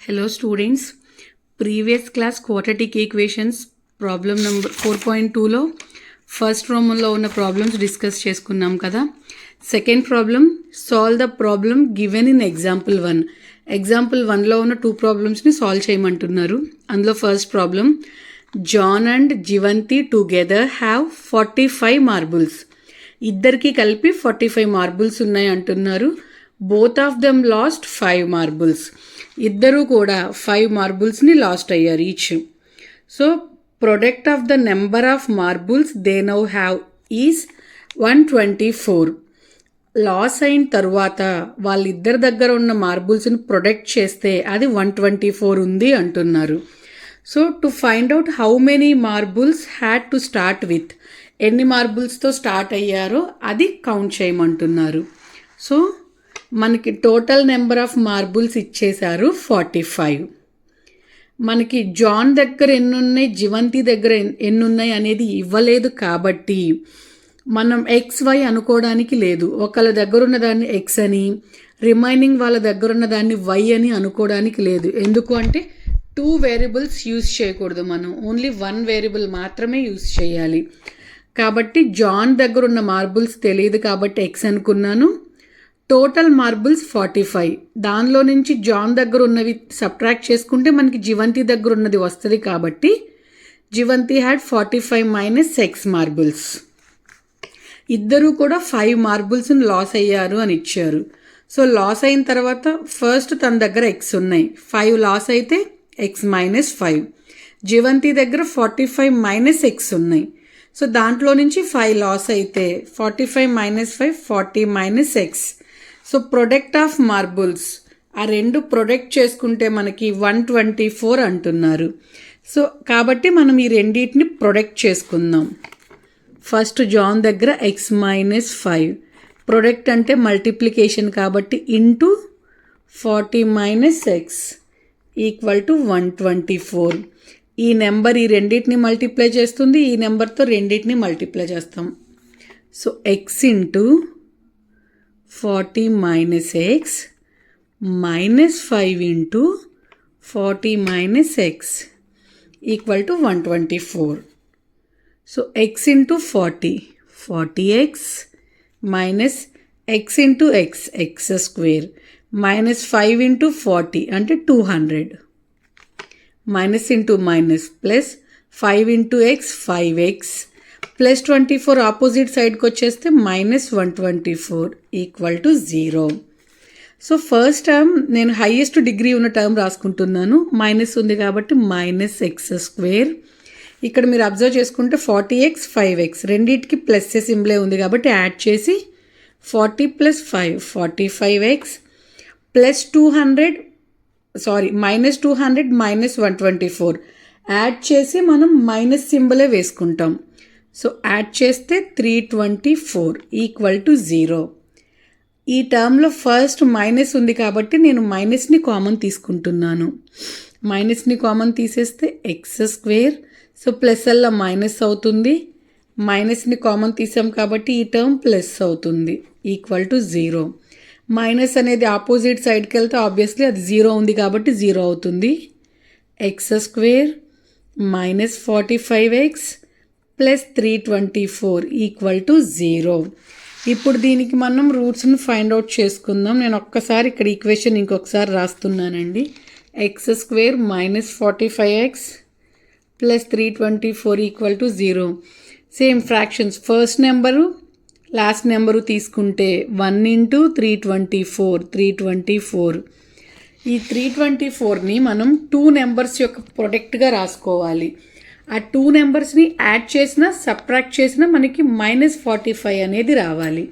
Hello students, previous class quadratic equations problem number 4.2లో first రోమన్లో ఉన్న ప్రాబ్లమ్స్ డిస్కస్ చేసుకున్నాం కదా. Second problem solve the problem given in example 1. Example 1లో ఉన్న 2 ప్రాబ్లమ్స్ని సాల్వ్ చేయమంటున్నారు. అందులో first problem John and Jivanti together have 45 marbles. ఇద్దరికి కలిపి 45 మార్బుల్స్ ఉన్నాయి అంటున్నారు. Both of them lost 5 marbles. ఇద్దరు కూడా 5 మార్బుల్స్ని లాస్ట్ అయ్యారు each. So product of the number of marbles they now have is 124. Loss అయిన తర్వాత వాళ్ళిద్దరి దగ్గర ఉన్న మార్బుల్స్ని ప్రొడక్ట్ చేస్తే అది 124 ఉంది అంటున్నారు. So to find out how many marbles had to start with, ఎన్ని మార్బుల్స్తో స్టార్ట్ అయ్యారో అది కౌంట్ చేయమంటున్నారు. సో మనకి టోటల్ నెంబర్ ఆఫ్ మార్బుల్స్ ఇచ్చేశారు 45. మనకి జాన్ దగ్గర ఎన్నున్నాయి, జివంతి దగ్గర ఎన్నున్నాయి అనేది ఇవ్వలేదు కాబట్టి మనం XY అనుకోవడానికి లేదు. ఒకళ్ళ దగ్గర ఉన్న దాన్ని X అని, రిమైనింగ్ వాళ్ళ దగ్గర ఉన్న దాన్ని Y అని అనుకోవడానికి లేదు. ఎందుకు అంటే 2 వేరియబుల్స్ యూజ్ చేయకూడదు, మనం ఓన్లీ 1 వేరియబుల్ మాత్రమే యూజ్ చేయాలి. కాబట్టి జాన్ దగ్గర ఉన్న మార్బుల్స్ తెలియదు కాబట్టి X అనుకున్నాను. Total marbles 45. దానిలో నుంచి జాన్ దగ్గర ఉన్నవి సబ్ట్రాక్ట్ చేసుకుంటే మనకి జివంతి దగ్గర ఉన్నది వస్తుంది కాబట్టి జివంతి హ్యాడ్ 45 మైనస్ X మార్బుల్స్. ఇద్దరు కూడా 5 మార్బుల్స్ని లాస్ అయ్యారు అని ఇచ్చారు. సో లాస్ అయిన తర్వాత ఫస్ట్ తన దగ్గర X ఉన్నాయి, 5 లాస్ అయితే X మైనస్ 5. జివంతి దగ్గర 45 మైనస్ X ఉన్నాయి. సో దాంట్లో నుంచి 5 లాస్ అయితే 45 minus 5 40 minus X. So product of marbles ఆ రెండు ప్రొడక్ట్ చేసుకుంటే మనకి 124 అంటున్నారు. సో కాబట్టి మనం ఈ రెండింటిని ప్రొడక్ట్ చేసుకుందాం. ఫస్ట్ జాన్ దగ్గర X మైనస్ 5 ప్రొడక్ట్ అంటే మల్టిప్లికేషన్ కాబట్టి into 40 minus X equal to 124. ఈ నెంబర్ ఈ రెండింటిని మల్టిప్లై చేస్తుంది, ఈ నెంబర్తో రెండింటిని మల్టిప్లై చేస్తాం. So X into 40 minus X minus 5 into 40 minus X equal to 124. So X into 40 40X minus X into X square minus 5 into 40 అంటే 200 minus into minus plus 5 into X 5X plus 24 opposite సైడ్కి వచ్చేస్తే minus 124 equal to 0. So first term నేను highest degree ఉన్న term రాసుకుంటున్నాను, minus ఉంది కాబట్టి minus X square. ఇక్కడ మీరు observe చేసుకుంటే 40X 5X రెండింటికి ప్లస్ సింబలే ఉంది కాబట్టి యాడ్ చేసి 40 plus 5 45X plus 200 minus 200 minus 124 add చేసి మనం మైనస్ సింబలే వేసుకుంటాం. సో యాడ్ చేస్తే 324 ఈక్వల్ టు 0. ఈ టర్మ్లో ఫస్ట్ మైనస్ ఉంది కాబట్టి నేను మైనస్ని కామన్ తీసుకుంటున్నాను. మైనస్ని కామన్ తీసేస్తే X స్క్వేర్, సో ప్లస్ అలా మైనస్ అవుతుంది. మైనస్ని కామన్ తీసాం కాబట్టి ఈ టర్మ్ ప్లస్ అవుతుంది ఈక్వల్ టు 0. మైనస్ అనేది ఆపోజిట్ సైడ్కి వెళ్తే ఆబ్వియస్లీ అది 0 ఉంది కాబట్టి 0 అవుతుంది. X square minus 45X plus 324 equal to 0. ఇప్పుడు దీనికి మనం రూట్స్ని ఫైండ్ అవుట్ చేసుకుందాం. నేను ఒక్కసారి ఇక్కడ ఈక్వేషన్ ఇంకొకసారి రాస్తున్నానండి. X square minus 45X plus 324 equal to 0. Same fractions first number last number తీసుకుంటే 1 ఇంటూ 324. ఈ 324ని మనం 2 నెంబర్స్ యొక్క ప్రొడక్ట్గా రాసుకోవాలి. ఆ 2 నెంబర్స్ని యాడ్ చేసినా సబ్ట్రాక్ట్ చేసినా మనకి మైనస్ 45 అనేది రావాలి.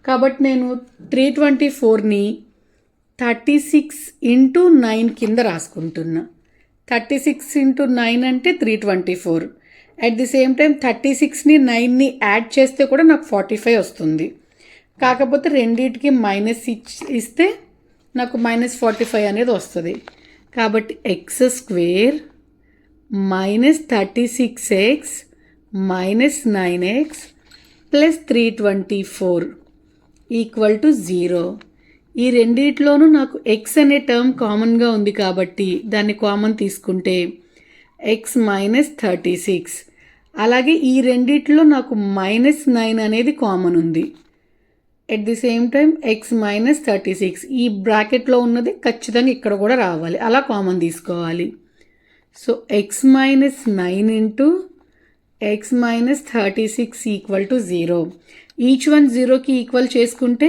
కాబట్టి నేను 324ని 36 ఇంటూ 9 కింద రాసుకుంటున్నా. 36 ఇంటూ 9 అంటే 324. అట్ ది సేమ్ టైం 36ని 9ని యాడ్ చేస్తే కూడా నాకు 45 వస్తుంది. కాకపోతే రెండింటికి మైనస్ ఇస్తే నాకు మైనస్ 45 అనేది వస్తుంది. కాబట్టి X square minus 36X minus 9X plus 324 equal to 0. ఈ రెండిట్లోనూ నాకు ఎక్స్ అనే టర్మ్ కామన్గా ఉంది కాబట్టి దాన్ని కామన్ తీసుకుంటే ఎక్స్ మైనస్ 36. అలాగే ఈ రెండిట్లో నాకు -9 అనేది కామన్ ఉంది. At the same time X minus 36 ఈ బ్రాకెట్లో ఉన్నది ఖచ్చితంగా ఇక్కడ కూడా రావాలి, అలా కామన్ తీసుకోవాలి. So X minus 9 into X minus 36 equal to 0. Each one 0కి ఈక్వల్ చేసుకుంటే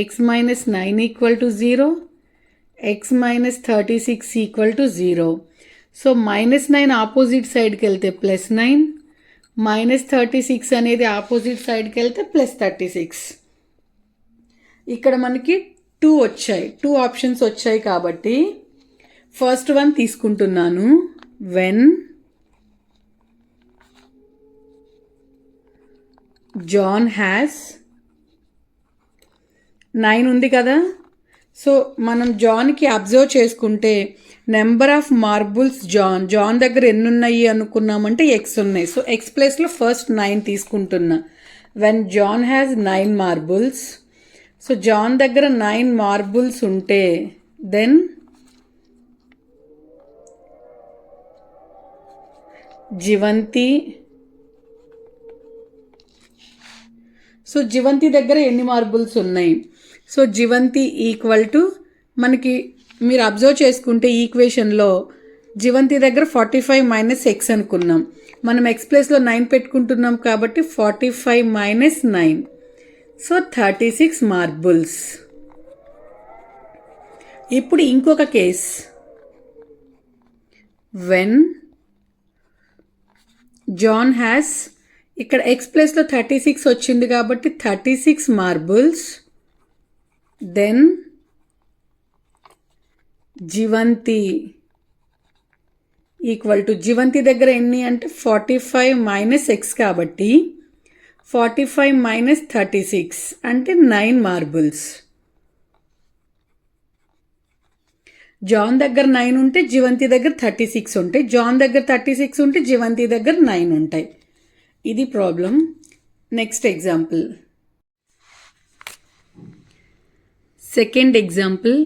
X minus 9 equal to 0, X minus 36 equal to 0. So -9 opposite సైడ్కి వెళ్తే +9, -36 అనేది ఆపోజిట్ సైడ్కి వెళ్తే +36. ఇక్కడ మనకి 2 వచ్చాయి, 2 ఆప్షన్స్ వచ్చాయి కాబట్టి ఫస్ట్ వన్ తీసుకుంటున్నాను. వెన్ జాన్ హ్యాస్ 9 ఉంది కదా. సో మనం జాన్కి అబ్జర్వ్ చేసుకుంటే నెంబర్ ఆఫ్ మార్బుల్స్ జాన్ దగ్గర ఎన్ని ఉన్నాయి అనుకున్నామంటే ఎక్స్ ఉన్నాయి. సో ఎక్స్ ప్లేస్లో ఫస్ట్ 9 తీసుకుంటున్నా. When John has 9 marbles, so John దగ్గర 9 మార్బుల్స్ ఉంటే దెన్ జివంతి, సో జివంతి దగ్గర ఎన్ని మార్బుల్స్ ఉన్నాయి. సో జివంతి ఈక్వల్ టు మనకి మీరు అబ్జర్వ్ చేసుకుంటే ఈక్వేషన్లో జివంతి దగ్గర 45 మైనస్ ఎక్స్ అనుకున్నాం. మనం ఎక్స్ ప్లేస్లో 9 పెట్టుకుంటున్నాం కాబట్టి 45 మైనస్ 9, సో 36 మార్బుల్స్. ఇప్పుడు ఇంకొక కేస్, వెన్ జాన్ హ్యాస్, ఇక్కడ ఎక్స్ ప్లేస్లో 36 వచ్చింది కాబట్టి 36 మార్బుల్స్. దెన్ జివంతి ఈక్వల్ టు, జివంతి దగ్గర ఎన్ని అంటే 45 మైనస్ ఎక్స్ కాబట్టి 45 మైనస్ 36 అంటే 9 మార్బుల్స్. జాన్ దగ్గర 9 ఉంటే జివంతి దగ్గర 36 ఉంటాయి, జాన్ దగ్గర 36 ఉంటే జివంతి దగ్గర 9 ఉంటాయి. ఇది problem. Next example. Second example,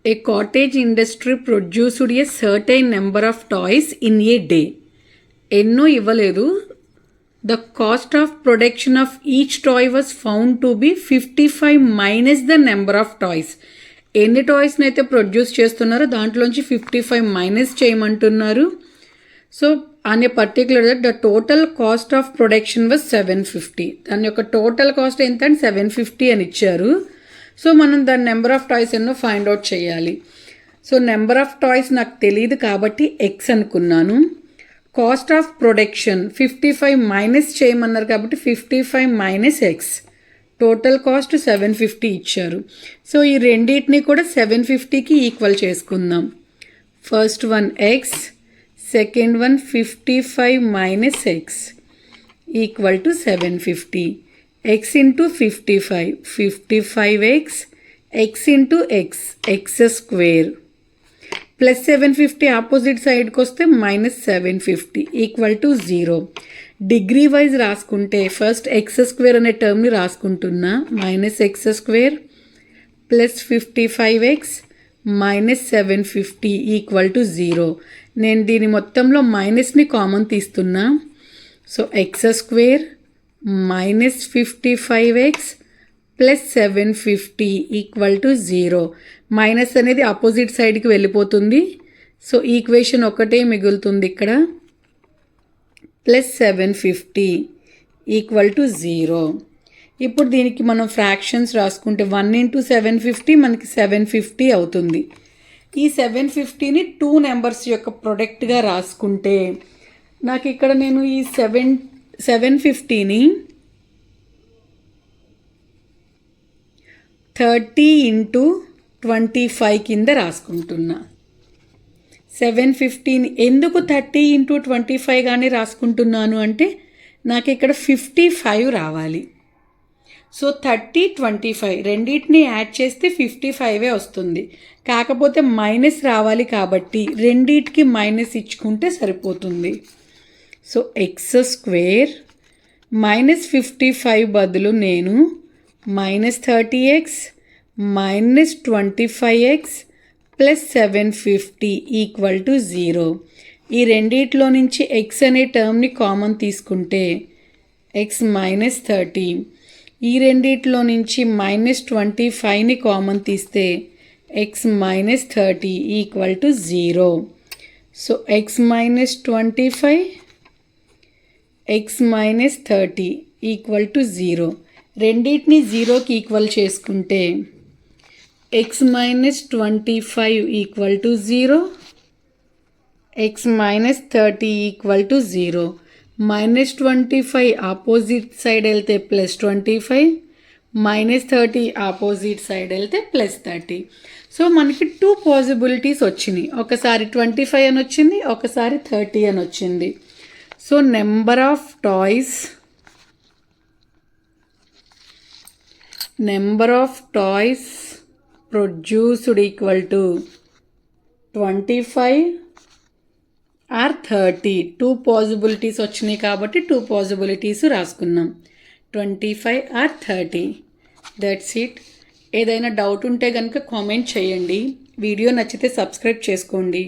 a cottage industry produced a certain number of toys in a day. ఎన్నో ఇవ్వలేదు. The cost of production of each toy was found to be 55 minus the number of toys. ఎన్ని టాయ్స్ని అయితే produce చేస్తున్నారో దాంట్లోంచి 55 minus చేయమంటున్నారు. So అనే particular the total cost of production was 750. దాని యొక్క టోటల్ కాస్ట్ ఎంత అంటే 750 అని ఇచ్చారు. సో మనం దాని నెంబర్ ఆఫ్ టాయ్స్ ఎన్నో ఫైండ్ అవుట్ చేయాలి. సో నెంబర్ ఆఫ్ టాయ్స్ నాకు తెలియదు కాబట్టి ఎక్స్ అనుకున్నాను. కాస్ట్ ఆఫ్ ప్రొడక్షన్ 55 మైనస్ చేయమన్నారు కాబట్టి 55 మైనస్ ఎక్స్, టోటల్ కాస్ట్ 750 ఇచ్చారు. సో ఈ రెండింటిని కూడా 750కి ఈక్వల్ చేసుకుందాం. First one X, second one 55 minus X equal to 750. x into 55, 55x, x into x, x square, plus 750 opposite సైడ్కి వస్తే -750 ఈక్వల్ టు 0. డిగ్రీ వైజ్ రాసుకుంటే ఫస్ట్ ఎక్స్ స్క్వేర్ అనే టర్మ్ని రాసుకుంటున్నా. -x square plus 55x minus 750 equal to 0. నేను దీని మొత్తంలో మైనస్ని common తీస్తున్నా. So X square minus 55x plus 750 equal to 0. Minus అనేది opposite సైడ్కి వెళ్ళిపోతుంది. సో ఈక్వేషన్ ఒకటే మిగులుతుంది ఇక్కడ, ప్లస్ 750 ఈక్వల్ టు 0. ఇప్పుడు దీనికి మనం ఫ్రాక్షన్స్ రాసుకుంటే 1 into 750 మనకి 750 అవుతుంది. ఈ 750ని 2 నెంబర్స్ యొక్క ప్రొడక్ట్గా రాసుకుంటే నాకు ఇక్కడ నేను ఈ 750ని 30 into 25 కింద రాసుకుంటున్నా. 750ని ఎందుకు 30 into 25 గానే రాసుకుంటున్నాను అంటే నాకు ఇక్కడ 55 రావాలి. సో 30, 25 రెండింటిని యాడ్ చేస్తే 55 వస్తుంది. కాకపోతే మైనస్ రావాలి కాబట్టి రెండింటికి మైనస్ ఇచ్చుకుంటే సరిపోతుంది. సో ఎక్స్ స్క్వేర్ మైనస్ 55 బదులు నేను -30x minus 25x plus 750 equal to 0. ఈ రెండిట్లో నుంచి x అనే టర్మ్ని కామన్ తీసుకుంటే x మైనస్ 30. ఈ రెండిట్లో నుంచి మైనస్ 25ని కామన్ తీస్తే x minus 30 equal to 0. So x minus 25 x minus 30 equal to 0. రెండింటిని 0కి ఈక్వల్ చేసుకుంటే x minus 25 equal to 0, x minus 30 equal to 0. Minus 25 opposite side వెళ్తే ప్లస్ 25, మైనస్ 30 ఆపోజిట్ సైడ్ వెళ్తే plus 30. So మనకి 2 possibilities వచ్చినాయి. ఒకసారి 25 అని వచ్చింది, ఒకసారి 30 అని వచ్చింది. So number of toys produced equal to 25 or 30. 2 possibilities వచ్చినాయి కాబట్టి 2 పాసిబిలిటీస్ రాసుకున్నాం, 25 ఆర్ 30. That's it. ఏదైనా డౌట్ ఉంటే కనుక కామెంట్ చేయండి. వీడియో నచ్చితే సబ్స్క్రైబ్ చేసుకోండి.